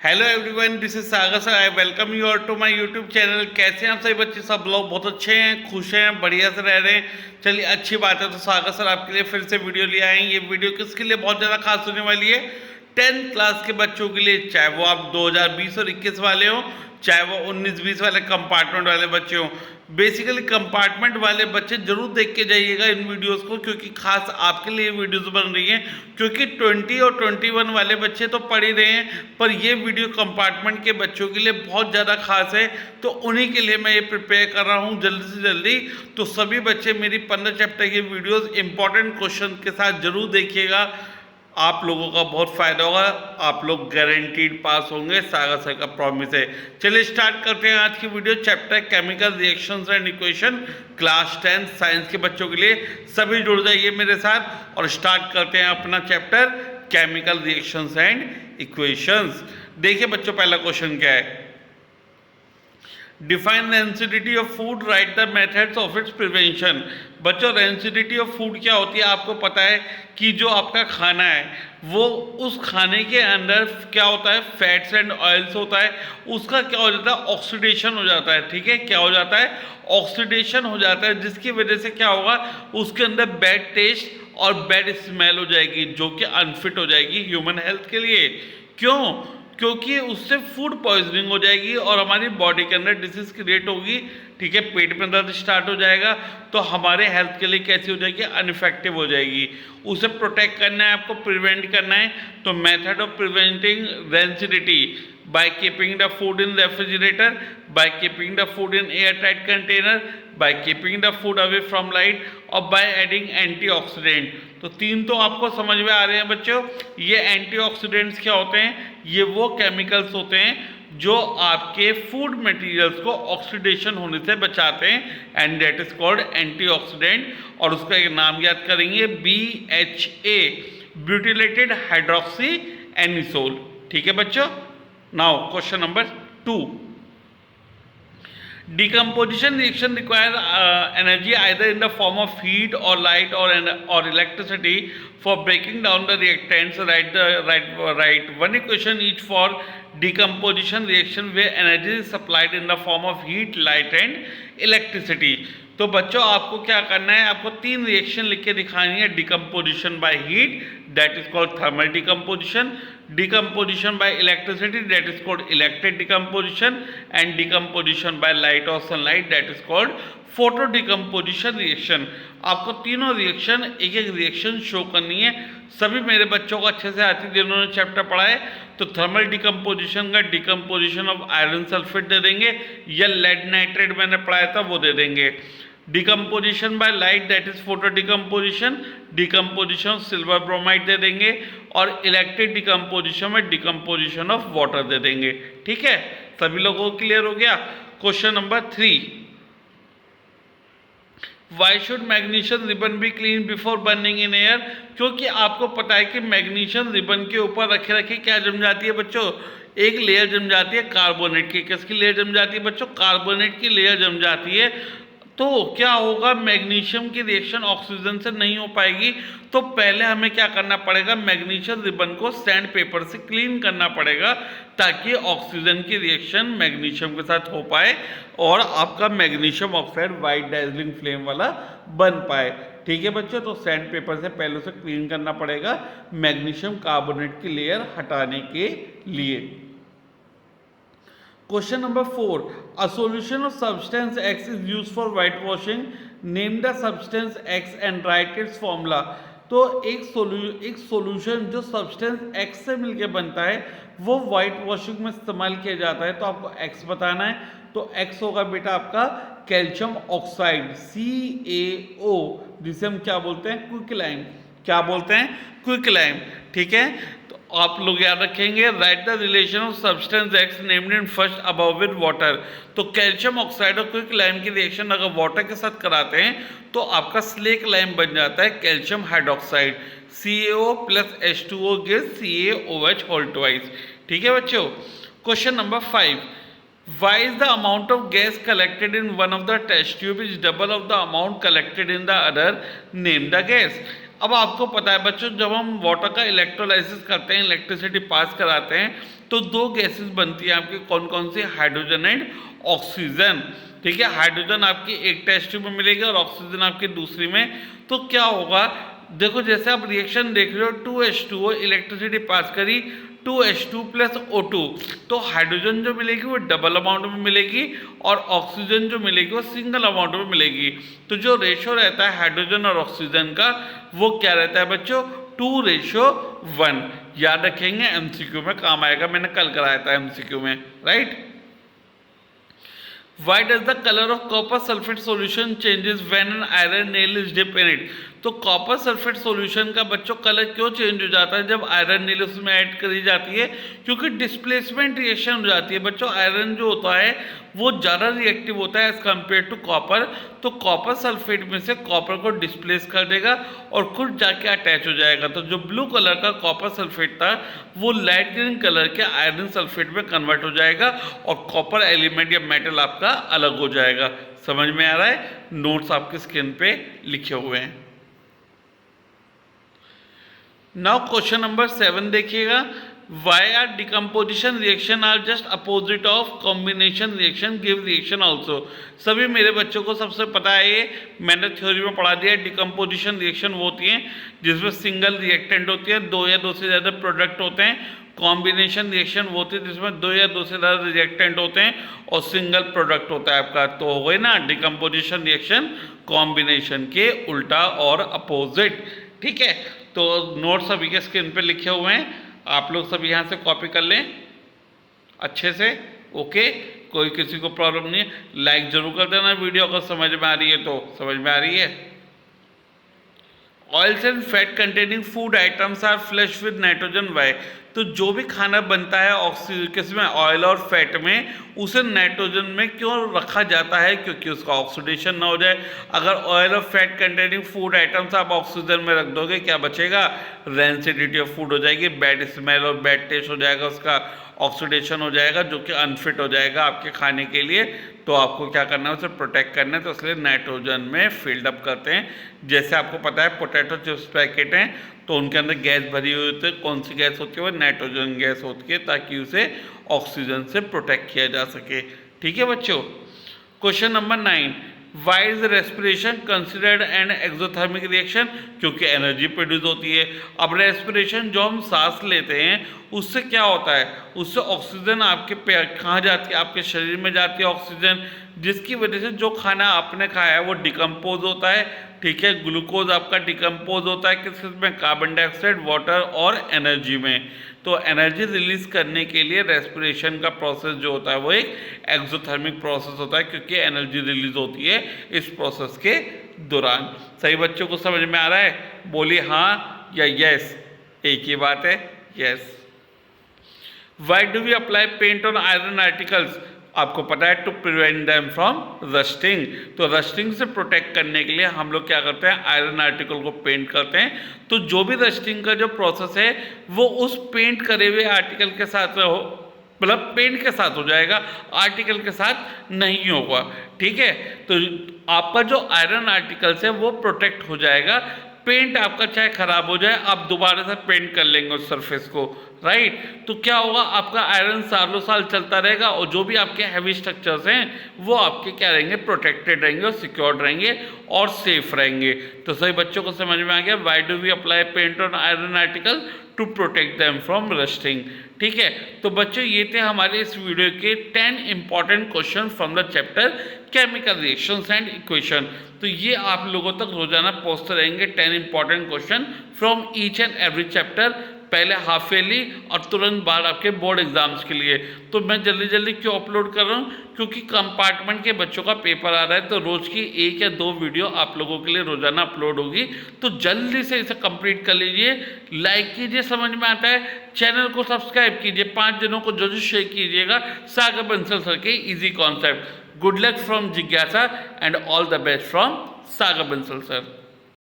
Hello everyone, this is Sagar sir. I welcome you all to my YouTube channel. कैसे हैं आप सभी बच्चे? सब लोग बहुत अच्छे हैं, खुश हैं, बढ़िया से रह रहे हैं। चलिए, अच्छी बात है। तो सागर सर आपके लिए फिर से वीडियो ले आए हैं। ये वीडियो किसके लिए बहुत ज़्यादा खास होने वाली है? 10th क्लास के बच्चों के लिए, चाहे वो आप 2020 और 21 वाले हो, चाहे वो 19-20 वाले कंपार्टमेंट वाले बच्चे हो। बेसिकली कंपार्टमेंट वाले बच्चे जरूर देख के जाइएगा इन वीडियोस को, क्योंकि खास आपके लिए वीडियोस बन रही हैं। क्योंकि 20 और 21 वाले बच्चे तो पढ़ ही रहे हैं, पर ये वीडियो कंपार्टमेंट के बच्चों के लिए बहुत ज़्यादा खास है। तो उन्हीं के लिए मैं ये प्रिपेयर कर रहा हूँ जल्दी से जल्दी। तो सभी बच्चे मेरी 15 चैप्टर की वीडियोस इंपॉर्टेंट क्वेश्चन के साथ जरूर देखिएगा। आप लोगों का बहुत फायदा होगा, आप लोग गारंटीड पास होंगे, सागर सर का प्रॉमिस है। चलिए स्टार्ट करते हैं आज की video. Chapter chemical reactions and equation, class 10 science के बच्चों के लिए। सभी जुड़ जाइए मेरे साथ और स्टार्ट करते हैं अपना chapter chemical reactions and equations. देखिए बच्चों, पहला क्वेश्चन क्या है? Define rancidity of food, right the methods of its prevention. बच्चों, रेंसिडिटी ऑफ फूड क्या होती है? आपको पता है कि जो आपका खाना है वो, उस खाने के अंदर क्या होता है? फैट्स एंड ऑयल्स होता है। उसका क्या हो जाता है? ऑक्सीडेशन हो जाता है। ठीक है, क्या हो जाता है? ऑक्सीडेशन हो जाता है, जिसकी वजह से क्या होगा? उसके अंदर बैड टेस्ट और बैड स्मेल हो जाएगी, जो कि अनफिट हो जाएगी ह्यूमन हेल्थ के लिए। क्यों? क्योंकि उससे फूड पॉइजनिंग हो जाएगी और हमारी बॉडी के अंदर डिसीज क्रिएट होगी। ठीक है, पेट में दर्द स्टार्ट हो जाएगा, तो हमारे हेल्थ के लिए कैसी हो जाएगी? अनइफेक्टिव हो जाएगी। उसे प्रोटेक्ट करना है आपको, प्रिवेंट करना है। तो method of preventing rancidity by keeping the food in refrigerator, by keeping the food in airtight container, by keeping the food away from light और by adding antioxidant। तो तीन तो आपको समझ में आ रहे हैं बच्चों। ये एंटीऑक्सीडेंट्स क्या होते हैं? ये वो केमिकल्स होते हैं जो आपके फूड मटेरियल्स को ऑक्सीडेशन होने से बचाते हैं, and that is called antioxidant. और उसका एक नाम याद करेंगे, BHA, ब्यूटिलेटेड हाइड्रोक्सी एनिसोल। ठीक है बच्चों। Now question number 2. Decomposition reaction require energy either in the form of heat or light or electricity for breaking down the reactants. Write one equation each for decomposition reaction where energy is supplied in the form of heat, light and electricity. तो बच्चों, आपको क्या करना है? आपको तीन reaction लिख के दिखानी है। Decomposition by heat, that is called thermal decomposition. Decomposition by electricity, that is called electric decomposition. And decomposition by light और sunlight, that is called photo decomposition reaction. आपको तीनों रिएक्शन, एक एक रिएक्शन शो करनी है। सभी मेरे बच्चों को अच्छे से आती है जिन्होंने चैप्टर पढ़ा है। तो थर्मल डिकम्पोजिशन का डिकम्पोजिशन ऑफ आयरन सल्फेट दे देंगे, या लेड नाइट्रेट मैंने पढ़ाया था वो दे देंगे। Decomposition by light, that is photo decomposition. Decomposition silver bromide दे देंगे। और इलेक्ट्रिक डिकम्पोजिशन में डिकम्पोजिशन ऑफ वाटर दे देंगे। ठीक है, सभी लोगों को क्लियर हो गया? Question number 3, why should magnesium ribbon be clean before burning in air? क्योंकि आपको पता है कि मैग्नीशियम रिबन के ऊपर रखे रखे क्या जम जाती है बच्चों? एक लेयर जम जाती है कार्बोनेट की। किसकी लेयर जम जाती है बच्चों? कार्बोनेट की लेयर जम जाती है। तो क्या होगा? मैग्नीशियम की रिएक्शन ऑक्सीजन से नहीं हो पाएगी। तो पहले हमें क्या करना पड़ेगा? मैग्नीशियम रिबन को सैंड पेपर से क्लीन करना पड़ेगा, ताकि ऑक्सीजन की रिएक्शन मैग्नीशियम के साथ हो पाए और आपका magnesium oxide white dazzling flame वाला बन पाए। ठीक है बच्चों, तो सैंड पेपर से पहले उसे क्लीन करना पड़ेगा मैग्नीशियम कार्बोनेट की लेयर हटाने के लिए। Question number 4. A solution of substance X is used for whitewashing. Name the substance X and write its formula. तो एक सॉल्यूशन जो सब्सटेंस X से मिलके बनता है वो वाइट वॉशिंग में इस्तेमाल किया जाता है। तो आपको X बताना है। तो X होगा बेटा आपका कैल्शियम ऑक्साइड, CaO, जिसे हम क्या बोलते हैं? क्विकलाइम। क्या बोलते हैं? क्विकलाइम। ठीक है, आप लोग याद रखेंगे। Right the relation of substance X named in first above with water. तो कैल्शियम ऑक्साइड और क्विकलाइम की रिएक्शन अगर वाटर के साथ कराते हैं तो आपका स्लेक लाइम बन जाता है calcium hydroxide. CaO plus H2O gives CaOH whole twice. ठीक है बच्चों। Question number 5. Why is the amount of gas collected in one of the test tube is double of the amount collected in the other? Name the gas. अब आपको पता है बच्चों, जब हम वाटर का इलेक्ट्रोलाइसिस करते हैं, इलेक्ट्रिसिटी पास कराते हैं, तो दो गैसेस बनती है आपकी, कौन कौन सी? Hydrogen and oxygen. ठीक है, हाइड्रोजन आपकी एक टेस्ट ट्यूब में मिलेगी और ऑक्सीजन आपकी दूसरी में। तो क्या होगा, देखो जैसे आप रिएक्शन देख रहे हो, 2H2O इलेक्ट्रिसिटी पास करी, 2H2 प्लस O2, तो हाइड्रोजन जो मिलेगी वो डबल अमाउंट में मिलेगी और ऑक्सीजन जो मिलेगी वो सिंगल अमाउंट में मिलेगी। तो जो रेशो रहता है हाइड्रोजन और ऑक्सीजन का, वो क्या रहता है बच्चों? 2:1। याद रखेंगे, एमसीक्यू में काम आएगा, मैंने कल कराया था एमसीक्यू में, right. Why does the color of copper sulfate solution changes when an iron nail is dipped in it? तो कॉपर सल्फेट सॉल्यूशन का बच्चों कलर क्यों चेंज हो जाता है जब आयरन नील उसमें ऐड करी जाती है? क्योंकि डिस्प्लेसमेंट रिएक्शन हो जाती है बच्चों। आयरन जो होता है वो ज़्यादा रिएक्टिव होता है एज कम्पेयर टू कॉपर, तो कॉपर सल्फेट में से कॉपर को डिस्प्लेस कर देगा और खुद जाके अटैच हो जाएगा। तो जो ब्लू कलर का कॉपर सल्फेट था वो लाइट ग्रीन कलर के आयरन सल्फेट में कन्वर्ट हो जाएगा और कॉपर एलिमेंट या मेटल आपका अलग हो जाएगा। समझ में आ रहा है? नोट्स आपकी स्क्रीन पे लिखे हुए हैं। नाउ क्वेश्चन नंबर 7 देखिएगा। Why are decomposition reaction are just opposite of combination reaction give reaction also? सभी मेरे बच्चों को सबसे पता है, ये मैंने थ्योरी में पढ़ा दिया है। डिकम्पोजिशन रिएक्शन वो होती है जिसमें सिंगल रिएक्टेंट होती है, दो या दो से ज़्यादा प्रोडक्ट होते हैं। कॉम्बिनेशन रिएक्शन वो होती है जिसमें दो या दो से ज़्यादा रिएक्टेंट होते हैं और सिंगल प्रोडक्ट होता है आपका। तो हो गई ना डिकम्पोजिशन रिएक्शन, कॉम्बिनेशन के उल्टा और अपोजिट। ठीक है, तो नोट्स सभी के स्क्रीन पे लिखे हुए हैं, आप लोग सब यहाँ से कॉपी कर लें अच्छे से। ओके, कोई किसी को प्रॉब्लम नहीं है, लाइक जरूर कर देना वीडियो अगर समझ में आ रही है तो। समझ में आ रही है? Oils and fat containing food items are flush with nitrogen. Why? तो जो भी खाना बनता है ऑक्सीजन किसमें? ऑयल और फैट में, उसे नाइट्रोजन में क्यों रखा जाता है? क्योंकि उसका ऑक्सीडेशन ना हो जाए। अगर ऑयल और फैट कंटेनिंग फूड आइटम्स आप ऑक्सीजन में रख दोगे, क्या बचेगा? रेंसिडिटी ऑफ फूड हो जाएगी, बैड स्मेल और बैड टेस्ट हो जाएगा, उसका ऑक्सीडेशन हो जाएगा, जो कि अनफिट हो जाएगा आपके खाने के लिए। तो आपको क्या करना है? उसे प्रोटेक्ट करना है, तो इसलिए नाइट्रोजन में फिल्ड अप करते हैं। जैसे आपको पता है पोटैटो चिप्स पैकेट हैं तो उनके अंदर गैस भरी हुई होती है, कौन सी गैस होती है? वो नाइट्रोजन गैस होती है, ताकि उसे ऑक्सीजन से प्रोटेक्ट किया जा सके। ठीक है बच्चों। Question number 9, why is respiration considered an exothermic reaction? क्योंकि एनर्जी प्रोड्यूस होती है। अब रेस्पिरेशन जो हम सांस लेते हैं उससे क्या होता है? उससे ऑक्सीजन आपके कहाँ जाती है? आपके शरीर में जाती है ऑक्सीजन, जिसकी वजह से जो खाना आपने खाया है वो डिकम्पोज होता है। ठीक है, ग्लूकोज आपका डिकम्पोज होता है किस में? कार्बन डाइऑक्साइड, वाटर और एनर्जी में। तो एनर्जी रिलीज करने के लिए रेस्पिरेशन का प्रोसेस जो होता है वो एक एक्सोथर्मिक प्रोसेस होता है, क्योंकि एनर्जी रिलीज होती है इस प्रोसेस के दौरान। सही बच्चों को समझ में आ रहा है? बोलिए हाँ या यस, एक ही बात है, yes. Why do we apply paint on iron articles? आपको पता है to prevent them from rusting. तो रस्टिंग से प्रोटेक्ट करने के लिए हम लोग क्या करते हैं? आयरन आर्टिकल को पेंट करते हैं। तो जो भी रस्टिंग का जो प्रोसेस है वो उस पेंट करे हुए आर्टिकल के साथ हो, मतलब पेंट के साथ हो जाएगा, आर्टिकल के साथ नहीं होगा। ठीक है, तो आपका जो आयरन आर्टिकल्स है वो प्रोटेक्ट हो जाएगा। पेंट आपका चाहे खराब हो जाए, आप दोबारा से पेंट कर लेंगे उस सरफेस को, राइट। तो क्या होगा? आपका आयरन सालों साल चलता रहेगा और जो भी आपके हैवी स्ट्रक्चर्स हैं वो आपके क्या रहेंगे? प्रोटेक्टेड रहेंगे और सिक्योर्ड रहेंगे और सेफ रहेंगे। तो सही बच्चों को समझ में आ गया, why do we apply paint on iron article? To protect them from rusting. ठीक है, तो बच्चों ये थे हमारे इस वीडियो के 10 important question from the chapter chemical reactions and equation. तो ये आप लोगों तक रोजाना पहुंचते रहेंगे 10 important question from each and every chapter, पहले हाफ ईयरली और तुरंत बाद आपके बोर्ड एग्जाम्स के लिए। तो मैं जल्दी जल्दी क्यों अपलोड कर रहा हूँ? क्योंकि कंपार्टमेंट के बच्चों का पेपर आ रहा है, तो रोज की 1 या 2 वीडियो आप लोगों के लिए रोजाना अपलोड होगी। तो जल्दी से इसे कंप्लीट कर लीजिए, लाइक कीजिए, समझ में आता है, चैनल को सब्सक्राइब कीजिए, 5 जनों को जरूर शेयर कीजिएगा सागर बंसल सर के easy concept. Good luck from जिज्ञासा and all the best from Sagar Bansal sir.